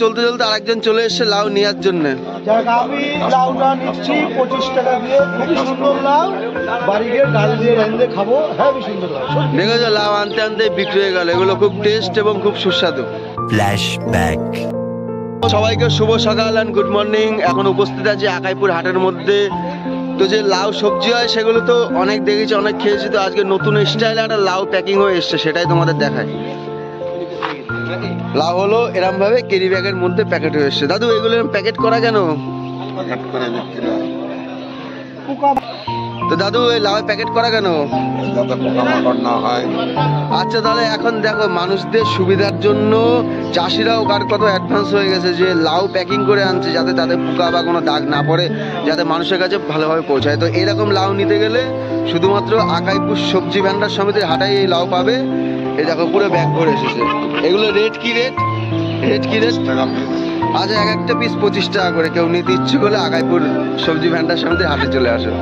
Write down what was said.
চলতে চলতে আরেকজন চলে এসছে লাউ নেওয়ার জন্য। আমি লাউটা নিচ্ছি 25 টাকা দিয়ে, খুবই সুন্দর লাউ, বাড়ি গিয়ে ডাল দিয়ে রাঁধে খাবো, হেবি সুন্দর লাউ। দেখেছো লাউ আনতে আনতে বিক্রি হয়ে গেল, এগুলো খুব টেস্ট এবং খুব সুস্বাদু। ফ্ল্যাশব্যাক। সবাইকে শুভ সকাল অ্যান্ড গুড মর্নিং। এখন উপস্থিত আছি আকাইপুর হাটের মধ্যে। তো যে লাউ সবজি হয় সেগুলো তো অনেক দেখেছি, অনেক খেয়েছি, তো আজকে নতুন স্টাইলে একটা লাউ প্যাকিং হয়ে এসছে, সেটাই তোমাদের দেখায়। লাউ হলো এরম ভাবে ক্যারি ব্যাগের মধ্যে প্যাকেট হয়ে এসছে। দাদু এগুলো প্যাকেট করা কেন? তো দাদু এই লাউ প্যাকেট করা কেন? আচ্ছা তাহলে এখন দেখো, মানুষদের সুবিধার জন্য চাষিরাও কার কত অ্যাডভান্স হয়ে গেছে যে লাউ প্যাকিং করে আনছে, যাতে তাদের পোকা বা কোনো দাগ না পড়ে, যাতে মানুষের কাছে ভালোভাবে পৌঁছায়। তো এরকম লাউ নিতে গেলে শুধুমাত্র আকাইপুর সবজি ভান্ডার সমিতির হাটাই এই লাউ পাবে। এই দেখো পুরো ব্যাগ ভরে এসেছে। এগুলো রেট কি রেট? আচ্ছা, এক একটা পিস 25 টাকা করে। কেউ নিতে ইচ্ছুক হলে আকাইপুর সবজি ভান্ডার সমিতির হাটে চলে আসো।